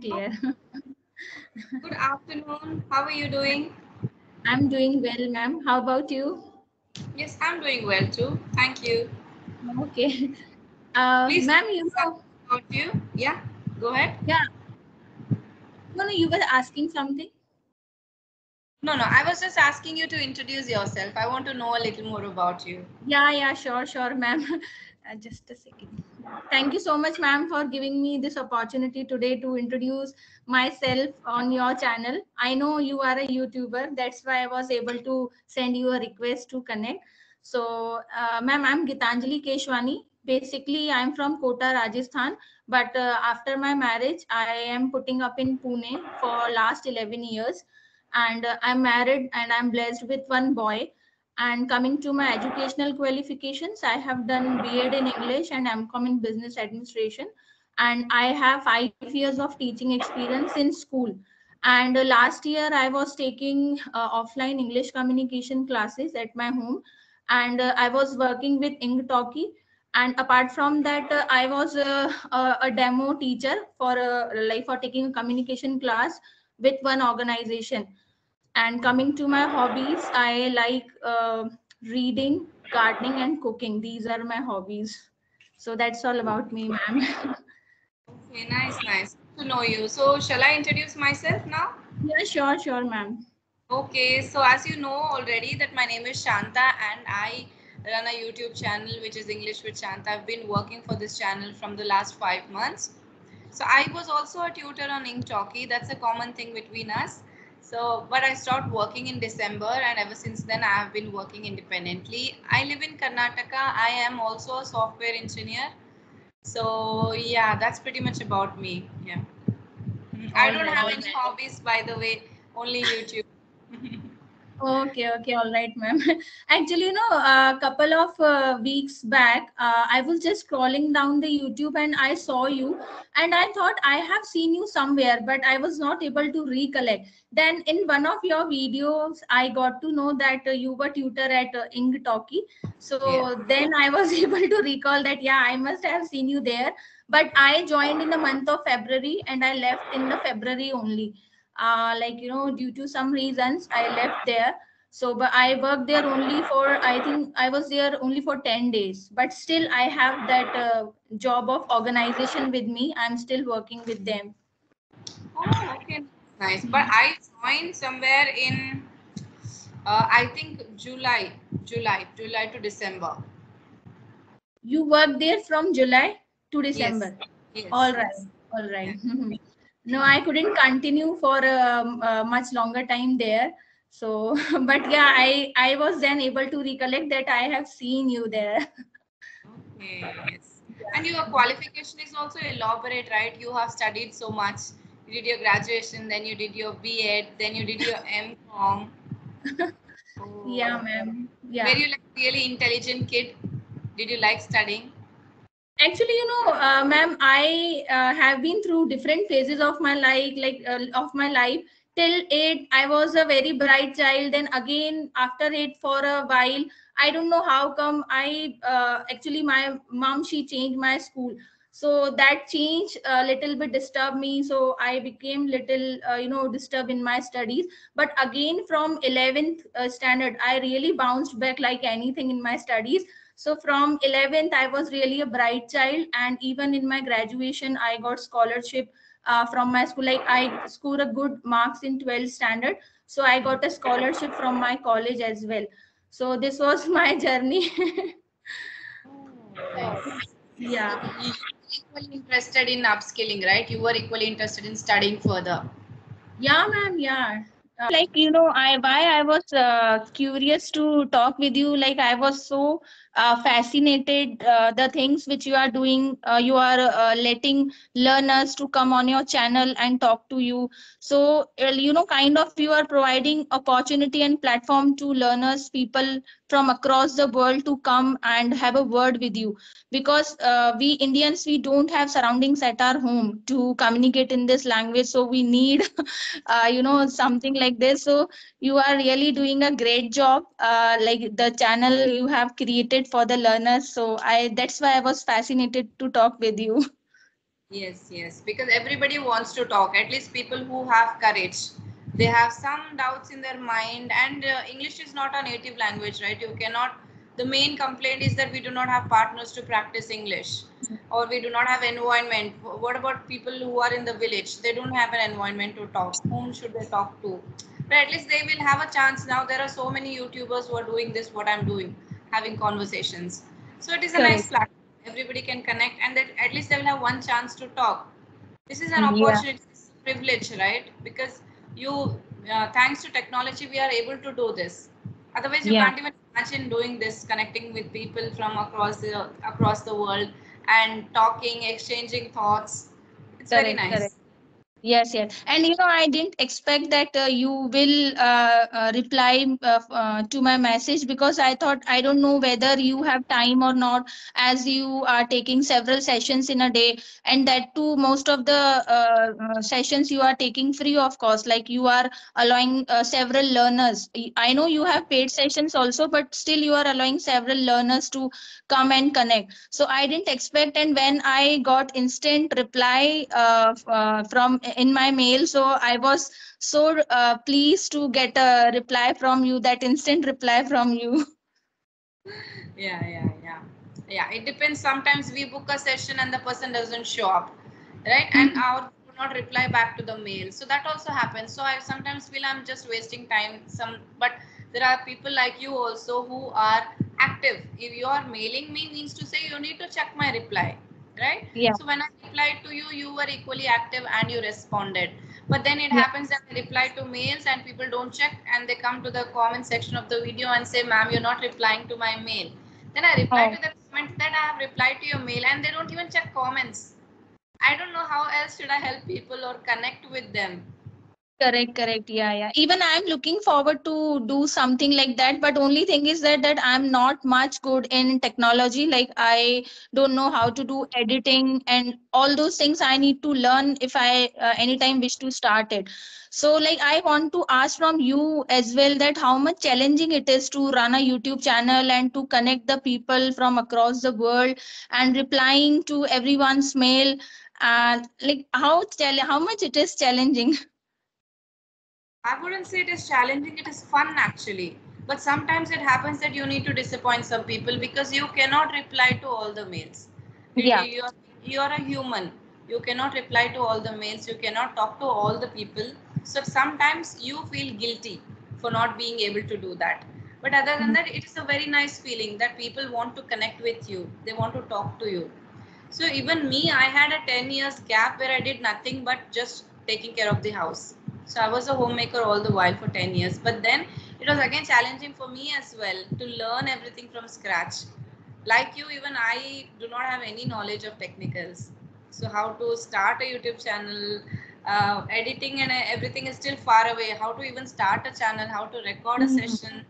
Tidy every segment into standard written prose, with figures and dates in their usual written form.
clear. Good afternoon. How are you doing? I'm doing well, ma'am. How about you? Yes, I'm doing well too. Thank you. Okay. Please tell Ma'am, me something about you. Yeah, go ahead. yeah, no, you were asking something. No, no, I was just asking you to introduce yourself. I want to know a little more about you. Yeah, sure, ma'am. Just a second. Thank you so much, ma'am, for giving me this opportunity today to introduce myself on your channel. I know you are a YouTuber. That's why I was able to send you a request to connect. So, ma'am, I'm Gitanjali Keshwani. Basically, I'm from Kota, Rajasthan. But after my marriage, I am putting up in Pune for last 11 years. And I'm married and I'm blessed with one boy. And coming to my educational qualifications, I have done B.Ed in English and M.Com in Business Administration. And I have 5 years of teaching experience in school. And last year, I was taking offline English communication classes at my home. And I was working with Inktalki. And apart from that, I was a demo teacher for taking a communication class with one organization. And coming to my hobbies, I like reading, gardening, and cooking. These are my hobbies. So that's all about me, ma'am. Okay, nice, nice. Good to know you. So, shall I introduce myself now? Yeah, sure, ma'am. Okay, so as you know already that my name is Shanta and I run a YouTube channel which is English with Shanta. I've been working for this channel from the last 5 months. So I was also a tutor on Inktalki. That's a common thing between us. So, but I stopped working in December and ever since then I have been working independently. I live in Karnataka. I am also a software engineer. So yeah, that's pretty much about me. Yeah. I All don't right. have any hobbies by the way, only YouTube. Okay, all right, ma'am. Actually, a couple of weeks back, I was just scrolling down the YouTube and I saw you, and I thought I have seen you somewhere, but I was not able to recollect. Then, in one of your videos, I got to know that you were tutor at Inktalki. Yeah. So then I was able to recall that, yeah, I must have seen you there. But I joined in the month of February and I left in the February only. Due to some reasons I left there. So but I worked there only for, I think I was there only for 10 days, but still I have that job of organization with me. I'm still working with them. Oh, okay. Nice. But I joined somewhere in, I think July to December. You worked there from July to Yes. December. Yes. All right, Yes. all Yeah. right. No, I couldn't continue for a much longer time there. So but yeah, I was then able to recollect that I have seen you there. Okay. Yes. And your qualification is also elaborate, right? You have studied so much. You did your graduation, then you did your B.Ed, then you did your M.Com. Yeah, Oh. ma'am. Were Yeah. you like really intelligent kid? Did you like studying? Actually, ma'am, I have been through different phases of my life, of my life. Till eight, I was a very bright child. Then again, after eight, for a while, I don't know how come. Actually, my mom, she changed my school, so that change a little bit disturbed me. So I became little, disturbed in my studies. But again, from 11th standard, I really bounced back like anything in my studies. So from 11th, I was really a bright child, and even in my graduation, I got scholarship from my school. Like I scored a good marks in 12th standard, so I got a scholarship from my college as well. So this was my journey. Nice. So Yeah. you were equally interested in upskilling, right? You were equally interested in studying further. Yeah, ma'am. Yeah. I why I was curious to talk with you. Like I was so fascinated the things which you are doing. You are letting learners to come on your channel and talk to you. So kind of you are providing opportunity and platform to learners, people from across the world to come and have a word with you, because we Indians, we don't have surroundings at our home to communicate in this language, so we need something like this. So you are really doing a great job, like the channel you have created for the learners. So I that's why I was fascinated to talk with you. Yes, yes, because everybody wants to talk, at least people who have courage. They have some doubts in their mind, and English is not a native language, right? You cannot, the main complaint is that we do not have partners to practice English, or we do not have environment. What about people who are in the village? They don't have an environment to talk. Whom should they talk to? But at least they will have a chance. Now there are so many YouTubers who are doing this, what I'm doing, having conversations. So it is a nice Correct. platform. Everybody can connect, and that at least they will have one chance to talk. This is an Yeah. opportunity, this is a privilege, right? Because you, thanks to technology, we are able to do this. Otherwise, you Yeah. can't even imagine doing this, connecting with people from across the world and talking, exchanging thoughts. It's very Correct. Correct. nice. Yes, yes. And I didn't expect that you will reply to my message, because I thought, I don't know whether you have time or not, as you are taking several sessions in a day, and that too, most of the sessions you are taking free of cost, like you are allowing several learners. I know you have paid sessions also, but still you are allowing several learners to come and connect. So I didn't expect, and when I got instant reply from in my mail, so I was so pleased to get a reply from you, that instant reply from you. Yeah, it depends. Sometimes we book a session and the person doesn't show up, right? And our do not reply back to the mail, so that also happens. So I sometimes feel I'm just wasting time. But there are people like you also who are active. If you are mailing me, means to say you need to check my reply, right? Yeah. So when I replied to you, you were equally active and you responded. But then it Yeah. happens that I reply to mails and people don't check, and they come to the comment section of the video and say, ma'am, you're not replying to my mail. Then I reply Oh. to the comment that I have replied to your mail, and they don't even check comments. I don't know how else should I help people or connect with them. Correct, correct. Yeah, yeah. Even I'm looking forward to do something like that. But only thing is that I'm not much good in technology. Like, I don't know how to do editing and all those things I need to learn if I anytime wish to start it. So, like, I want to ask from you as well, that how much challenging it is to run a YouTube channel and to connect the people from across the world and replying to everyone's mail. Like, how much it is challenging. I wouldn't say it is challenging, it is fun actually. But sometimes it happens that you need to disappoint some people because you cannot reply to all the mails. Yeah. You're a human. You cannot reply to all the mails. You cannot talk to all the people. So sometimes you feel guilty for not being able to do that. But other than that, it is a very nice feeling that people want to connect with you. They want to talk to you. So even me, I had a 10 years gap where I did nothing but just taking care of the house. So I was a homemaker all the while for 10 years. But then it was again challenging for me as well to learn everything from scratch. Like you, even I do not have any knowledge of technicals. So how to start a YouTube channel, editing and everything is still far away. How to even start a channel, how to record a Mm. session,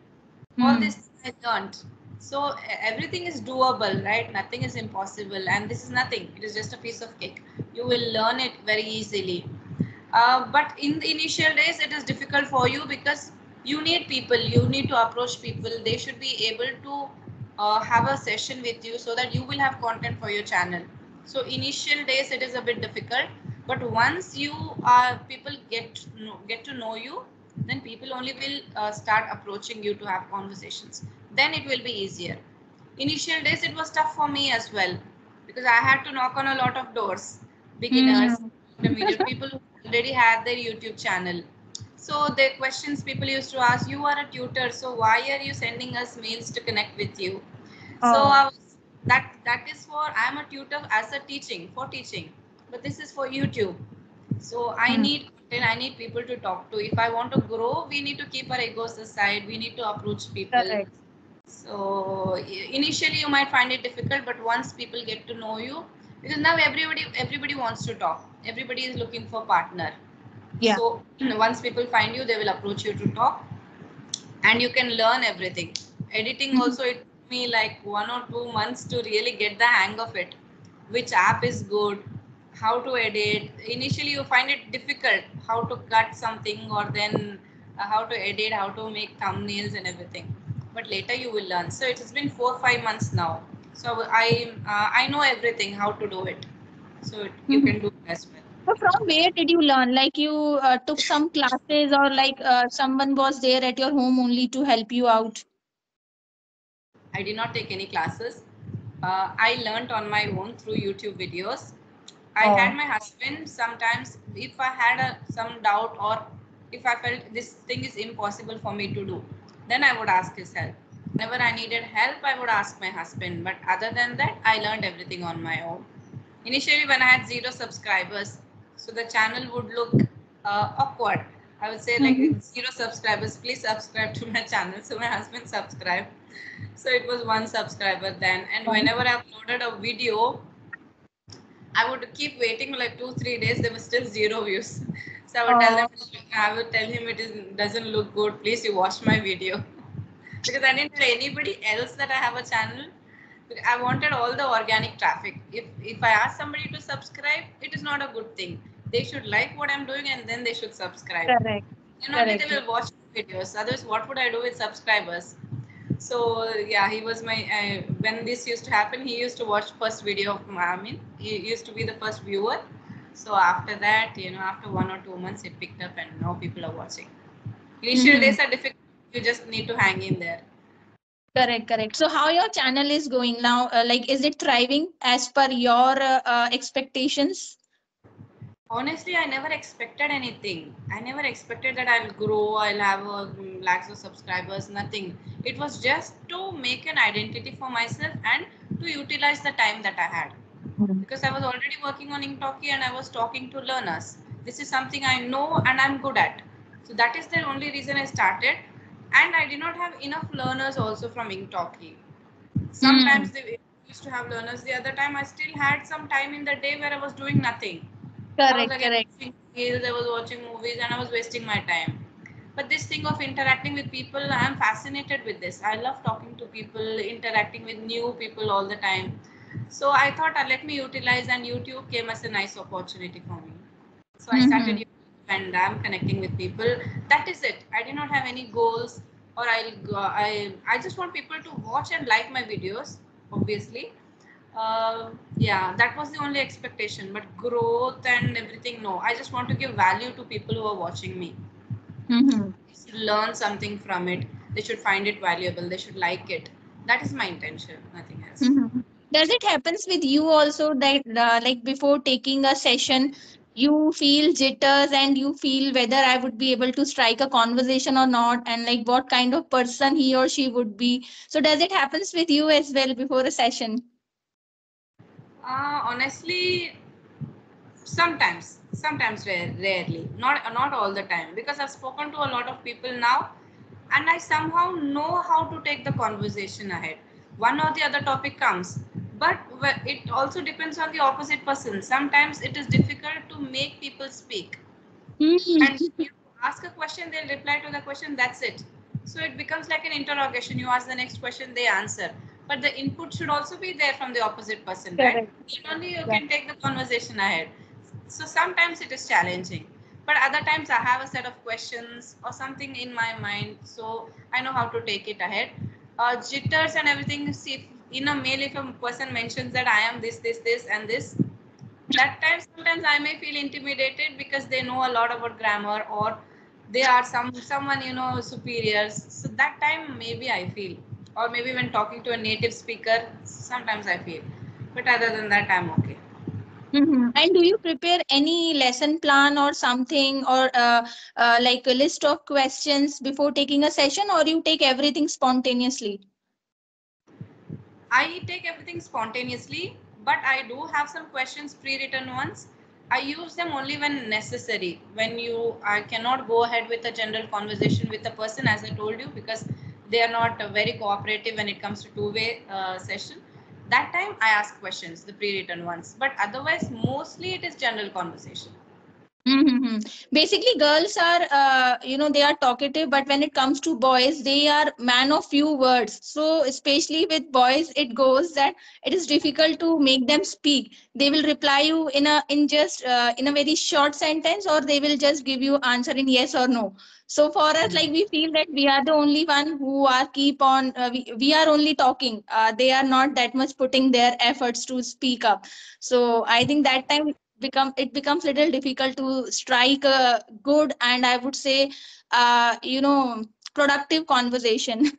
all Mm. this I learned. So everything is doable, right? Nothing is impossible, and this is nothing. It is just a piece of cake. You will learn it very easily. But in the initial days, it is difficult for you because you need people. You need to approach people. They should be able to have a session with you so that you will have content for your channel. So initial days, it is a bit difficult. But once you people get to know you, then people only will start approaching you to have conversations. Then it will be easier. Initial days it was tough for me as well because I had to knock on a lot of doors, beginners, Mm. intermediate people who already had their YouTube channel. So the questions people used to ask, you are a tutor, so why are you sending us mails to connect with you? So Oh. that is for, I'm a tutor as a teaching for teaching, but this is for YouTube. So I Mm. need content, I need people to talk to. If I want to grow, we need to keep our egos aside. We need to approach people. Correct. So initially you might find it difficult, but once people get to know you, because now everybody wants to talk. Everybody is looking for partner. Yeah. So once people find you, they will approach you to talk, and you can learn everything. Editing Mhm. also, it took me like 1 or 2 months to really get the hang of it. Which app is good, how to edit. Initially you find it difficult how to cut something, or then how to edit, how to make thumbnails and everything, but later you will learn. So it has been 4 or 5 months now, so I know everything how to do it. So you can do it as well. So from where did you learn? Like you took some classes, or like someone was there at your home only to help you out? I did not take any classes. I learned on my own through YouTube videos. I had Oh. my husband sometimes if I had some doubt, or if I felt this thing is impossible for me to do, then I would ask his help. Whenever I needed help, I would ask my husband. But other than that, I learned everything on my own. Initially, when I had 0 subscribers, so the channel would look awkward. I would say like, Mhm. 0 subscribers, please subscribe to my channel. So my husband subscribed. So it was 1 subscriber then. And whenever I uploaded a video, I would keep waiting like 2-3 days. There was still 0 views. So Oh, I would tell him it doesn't look good. Please, you watch my video. Because I didn't tell anybody else that I have a channel. I wanted all the organic traffic. If I ask somebody to subscribe, it is not a good thing. They should like what I'm doing and then they should subscribe. correct. And only they Correct. will watch videos. Otherwise, what would I do with subscribers? So yeah, he was my when this used to happen, he used to watch first video of my, I mean, he used to be the first viewer. So after that, after 1 or 2 months, it picked up and now people are watching. Initial Mm-hmm. days are difficult. You just need to hang in there. Correct, correct. So how your channel is going now? Like, is it thriving as per your expectations? Honestly, I never expected anything. I never expected that I'll grow, I'll have lakhs of subscribers, nothing. It was just to make an identity for myself and to utilize the time that I had. Because I was already working on Inktalki and I was talking to learners. This is something I know and I'm good at. So that is the only reason I started. And I did not have enough learners also from Inktalki. Mm. Sometimes they used to have learners. The other time I still had some time in the day where I was doing nothing. I was Correct, again correct. watching reels, I was watching movies, and I was wasting my time. But this thing of interacting with people, I am fascinated with this. I love talking to people, interacting with new people all the time. So I thought, let me utilize, and YouTube came as a nice opportunity for me. So I started Mm-hmm. YouTube and I'm connecting with people. That is it. I did not have any goals, or I just want people to watch and like my videos, obviously. Yeah, that was the only expectation. But growth and everything, no. I just want to give value to people who are watching me. Mm-hmm. They should learn something from it. They should find it valuable. They should like it. That is my intention, nothing else. Mm-hmm. Does it happens with you also that like before taking a session, you feel jitters and you feel whether I would be able to strike a conversation or not, and like what kind of person he or she would be? So does it happens with you as well before a session? Honestly, sometimes rarely, not all the time, because I've spoken to a lot of people now, and I somehow know how to take the conversation ahead. One or the other topic comes, but it also depends on the opposite person. Sometimes it is difficult to make people speak, and Mm-hmm. you ask a question, they'll reply to the question, that's it. So it becomes like an interrogation. You ask the next question, they answer, but the input should also be there from the opposite person, right? Correct. Then only you Yeah. can take the conversation ahead. So sometimes it is challenging, but other times I have a set of questions or something in my mind, so I know how to take it ahead. Jitters and everything, see, in a mail, if a person mentions that I am this and this, that time sometimes I may feel intimidated because they know a lot about grammar, or they are someone superiors. So that time maybe I feel, or maybe when talking to a native speaker, sometimes I feel. But other than that, I'm okay. Mm-hmm. And do you prepare any lesson plan or something, or like a list of questions before taking a session, or you take everything spontaneously? I take everything spontaneously, but I do have some questions pre-written ones. I use them only when necessary. I cannot go ahead with a general conversation with a person, as I told you, because they are not very cooperative when it comes to two-way session. That time I ask questions, the pre-written ones. But otherwise, mostly it is general conversation. Mm-hmm. Basically, girls are, they are talkative, but when it comes to boys, they are man of few words. So, especially with boys, it goes that it is difficult to make them speak. They will reply you in a very short sentence, or they will just give you answer in yes or no. So for us, like, we feel that we are the only one who are keep on. We are only talking. They are not that much putting their efforts to speak up. So I think that time becomes little difficult to strike a good, and I would say, productive conversation.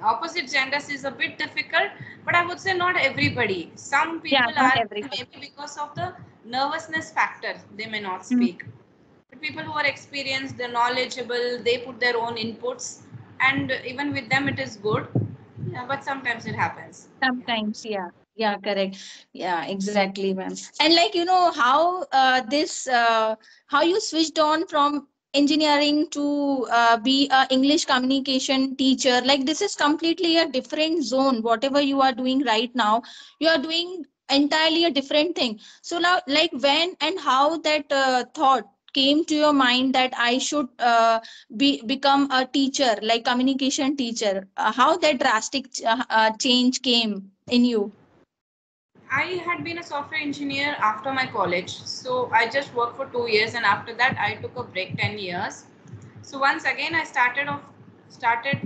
Opposite genders is a bit difficult, but I would say not everybody. Some Yeah, people not are, everybody. maybe because of the nervousness factor, they may not Mm. speak. But people who are experienced, they're knowledgeable, they put their own inputs, and even with them it is good. Yeah, but sometimes it happens. Sometimes, yeah. Yeah, correct. Yeah, exactly, ma'am. And like, how how you switched on from engineering to be a English communication teacher. Like, this is completely a different zone. Whatever you are doing right now, you are doing entirely a different thing. So now, like, when and how that thought came to your mind that I should become a teacher, like communication teacher, how that drastic change came in you? I had been a software engineer after my college, so I just worked for 2 years, and after that I took a break 10 years. So once again I started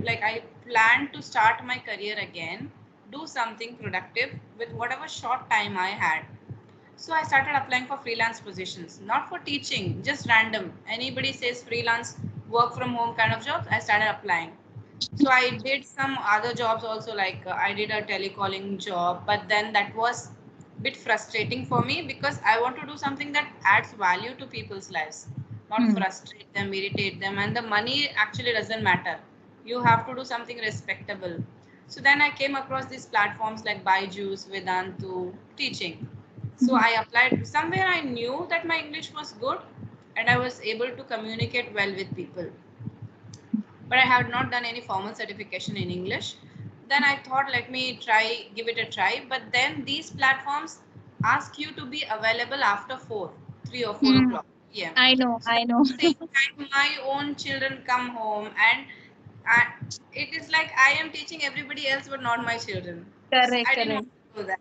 like I planned to start my career again, do something productive with whatever short time I had. So I started applying for freelance positions, not for teaching, just random. Anybody says freelance, work from home kind of jobs, I started applying. So I did some other jobs also, like I did a telecalling job, but then that was a bit frustrating for me because I want to do something that adds value to people's lives, not Hmm. frustrate them, irritate them, and the money actually doesn't matter. You have to do something respectable. So then I came across these platforms like Byju's, Vedantu, teaching. So Mhm. I applied. Somewhere I knew that my English was good and I was able to communicate well with people, but I had not done any formal certification in English. Then I thought, let me try, give it a try. But then these platforms ask you to be available after 3 or 4 Hmm. o'clock p.m. I know, So I at know. the same time, my own children come home, and I, it is like I am teaching everybody else, but not my children. So Correct, I didn't correct. want to do that.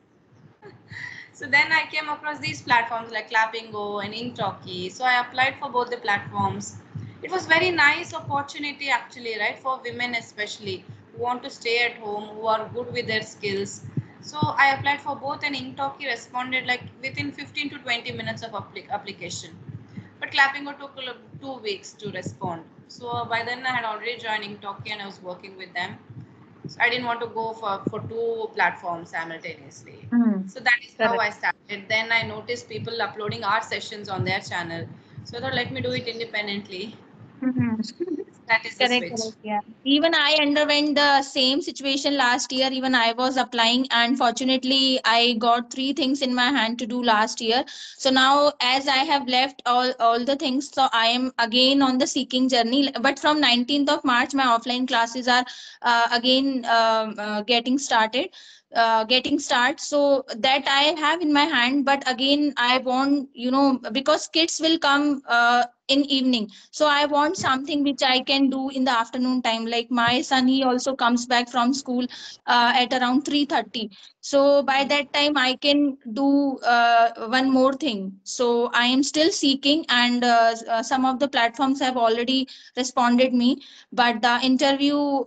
So then I came across these platforms like Clapping Go and Inktalki. So I applied for both the platforms. It was very nice opportunity actually, right? For women especially who want to stay at home, who are good with their skills. So I applied for both, and Inktalki responded like within 15 to 20 minutes of application. But Clapping Go took 2 weeks to respond. So by then I had already joined Inktalki and I was working with them. So I didn't want to go for two platforms simultaneously. Hmm. So that is how Correct. I started. Then I noticed people uploading art sessions on their channel. So I thought, let me do it independently. Mhm. That is the Correct, switch. correct. Yeah. Even I underwent the same situation last year. Even I was applying, and fortunately, I got three things in my hand to do last year. So now, as I have left all the things, so I am again on the seeking journey. But from 19th of March, my offline classes are again getting started. Getting start, so that I have in my hand. But again, I want, because kids will come in evening, so I want something which I can do in the afternoon time. Like my son, he also comes back from school at around 3:30. So by that time I can do one more thing. So I am still seeking, and some of the platforms have already responded me, but the interview,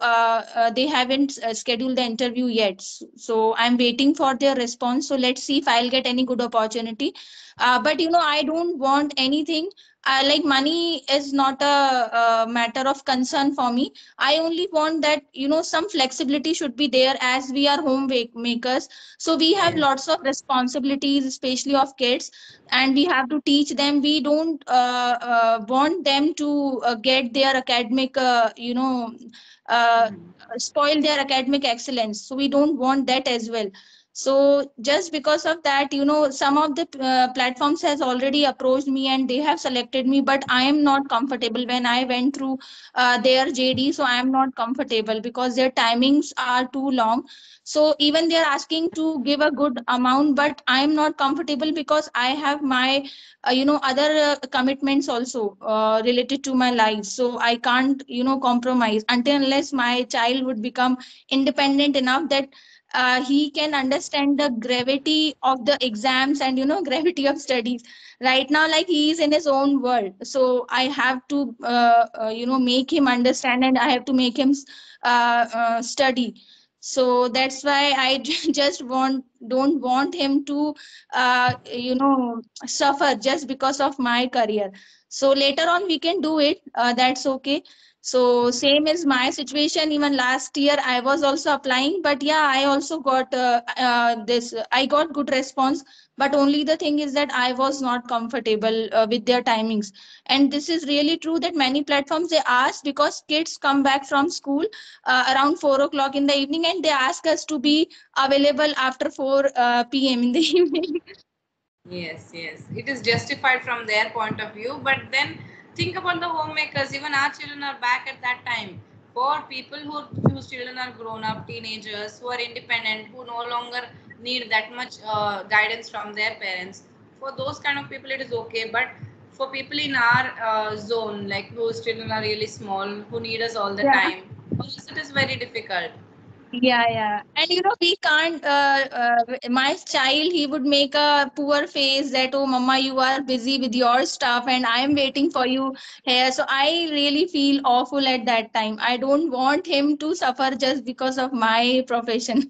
they haven't scheduled the interview yet. So I'm waiting for their response. So let's see if I'll get any good opportunity. But I don't want anything. Like, money is not a matter of concern for me. I only want that, some flexibility should be there, as we are makers. So we have Yeah. lots of responsibilities, especially of kids, and we have to teach them. We don't want them to get their academic, uh, Mhm. spoil their academic excellence. So we don't want that as well. So just because of that, some of the platforms has already approached me and they have selected me, but I am not comfortable when I went through their JD. So I am not comfortable because their timings are too long. So even they are asking to give a good amount, but I am not comfortable because I have my, other commitments also related to my life. So I can't, compromise until unless my child would become independent enough that he can understand the gravity of the exams and gravity of studies. Right now, like, he is in his own world, so I have to make him understand, and I have to make him study. So that's why I just don't want him to suffer just because of my career. So later on we can do it, that's okay. So same is my situation. Even last year I was also applying, but yeah, I also got this. I got good response, but only the thing is that I was not comfortable with their timings. And this is really true that many platforms they ask, because kids come back from school around 4 o'clock in the evening, and they ask us to be available after 4 p.m. in the evening. Yes, yes. It is justified from their point of view, but then think about the homemakers. Even our children are back at that time. For people whose children are grown up, teenagers who are independent, who no longer need that much guidance from their parents. For those kind of people, it is okay. But for people in our zone, like whose children are really small, who need us all the Yeah. time, for us it is very difficult. Yeah, yeah. And we can't, my child, he would make a poor face that, oh, mama, you are busy with your stuff and I am waiting for you here. So I really feel awful at that time. I don't want him to suffer just because of my profession.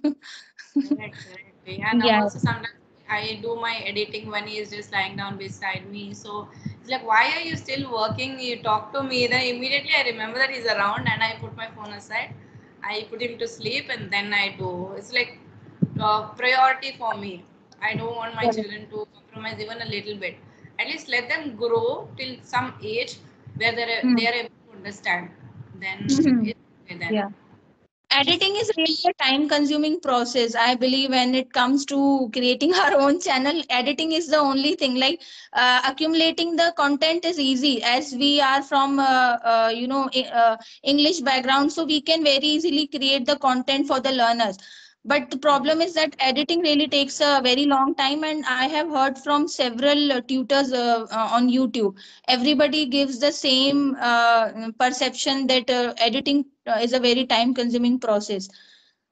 Correct, correct. Yeah, now Yeah. also sometimes I do my editing when he is just lying down beside me. So it's like, why are you still working? You talk to me. Then immediately I remember that he's around and I put my phone aside. I put him to sleep and then I do. It's like priority for me. I don't want my children to compromise even a little bit. At least let them grow till some age where they Mm. are able to understand. Then Mhm. it's okay then. Yeah. Editing is really a time consuming process. I believe when it comes to creating our own channel, editing is the only thing. Like, accumulating the content is easy, as we are from English background, so we can very easily create the content for the learners. But the problem is that editing really takes a very long time, and I have heard from several tutors on YouTube. Everybody gives the same perception that editing is a very time consuming process.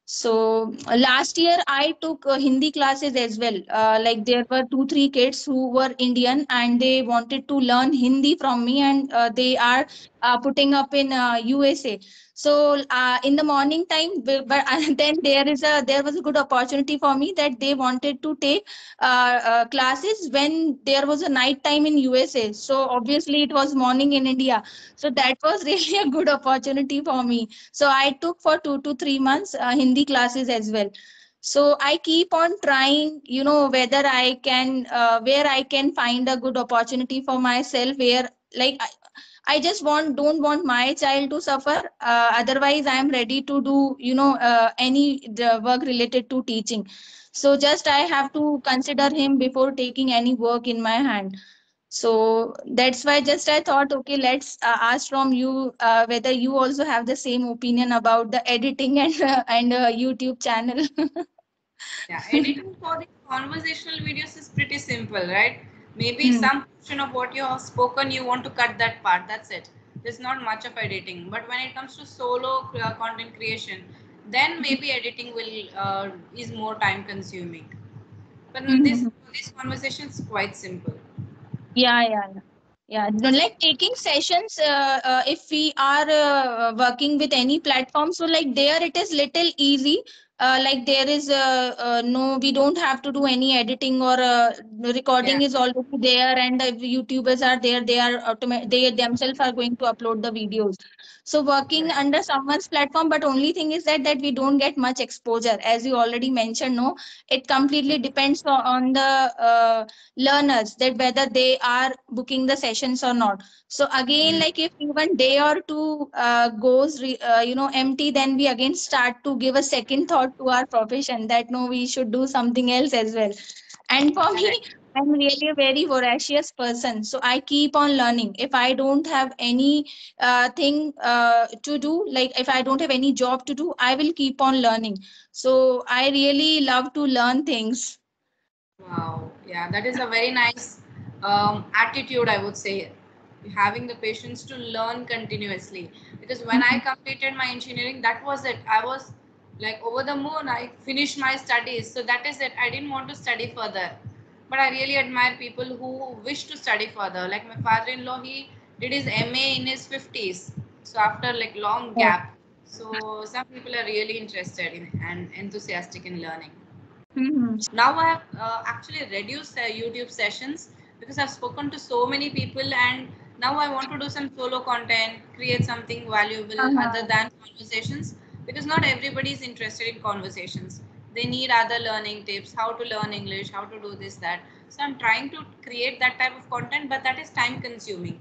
So last year I took Hindi classes as well. Like, there were 2 3 kids who were Indian and they wanted to learn Hindi from me, and they are putting up in USA. So in the morning time, but then there was a good opportunity for me that they wanted to take classes when there was a night time in USA. So obviously it was morning in India. So that was really a good opportunity for me. So I took for 2 to 3 months Hindi classes as well. So I keep on trying, whether I can, where I can find a good opportunity for myself, where, like, I just don't want my child to suffer. Otherwise, I am ready to do, any the work related to teaching. So just I have to consider him before taking any work in my hand. So that's why just I thought, okay, let's ask from you whether you also have the same opinion about the editing and YouTube channel. Yeah, editing for the conversational videos is pretty simple, right? Maybe Hmm. some portion of what you have spoken, you want to cut that part. That's it. There's not much of editing. But when it comes to solo content creation, then maybe editing will is more time consuming. But Mhm. this conversation is quite simple. Yeah, yeah, yeah. Yeah, like taking sessions, if we are working with any platform, so like there it is little easy. Like, there is no, we don't have to do any editing, or the Yeah, recording is already there, and the YouTubers are there. They are they themselves are going to upload the videos. So working correct. under someone's platform, but only thing is that we don't get much exposure, as you already mentioned. No, it completely depends on the learners, that whether they are booking the sessions or not. So again, Mm. like, if even day or two goes empty, then we again start to give a second thought out to our profession that no, we should do something else as well. And for me, Correct. I'm really a very voracious person, so I keep on learning. If I don't have any thing to do, like if I don't have any job to do, I will keep on learning. So I really love to learn things. Wow. Yeah, that is a very nice attitude, I would say. Having the patience to learn continuously. Because when I Mhm. completed my engineering, that was it. I was like over the moon. I finished my studies. So that is it. I didn't want to study further. But I really admire people who wish to study further. Like my father-in-law, he did his MA in his 50s. So after like long Oh. gap. So some people are really interested in and enthusiastic in learning. Mhm. Now I have actually reduced YouTube sessions because I've spoken to so many people, and now I want to do some solo content, create something valuable other Uh-huh. than conversations, because not everybody is interested in conversations. They need other learning tips, how to learn English, how to do this, that. So I'm trying to create that type of content, but that is time consuming.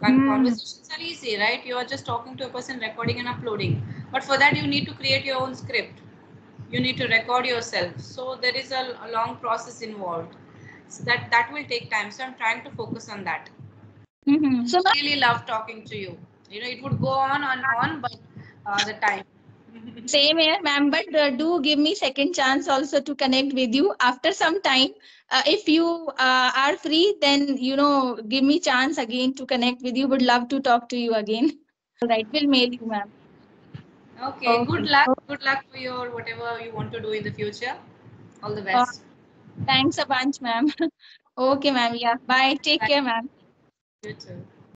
Mm. Conversations are easy, right? You are just talking to a person, recording and uploading. But for that, you need to create your own script. You need to record yourself. So there is a long process involved. So that will take time. So I'm trying to focus on that. Mhm. So, I really love talking to you. You know, it would go on and on, but the time. same here, ma'am. But do give me second chance also to connect with you after some time. If you are free, then give me chance again to connect with you. Would love to talk to you again. All right, we'll mail you, ma'am. Okay, good Okay. luck. Good luck for your whatever you want to do in the future. All the Uh, best. Thanks a bunch, ma'am. Okay, ma'am. Yeah. Bye. Take Bye. care, ma'am. You too.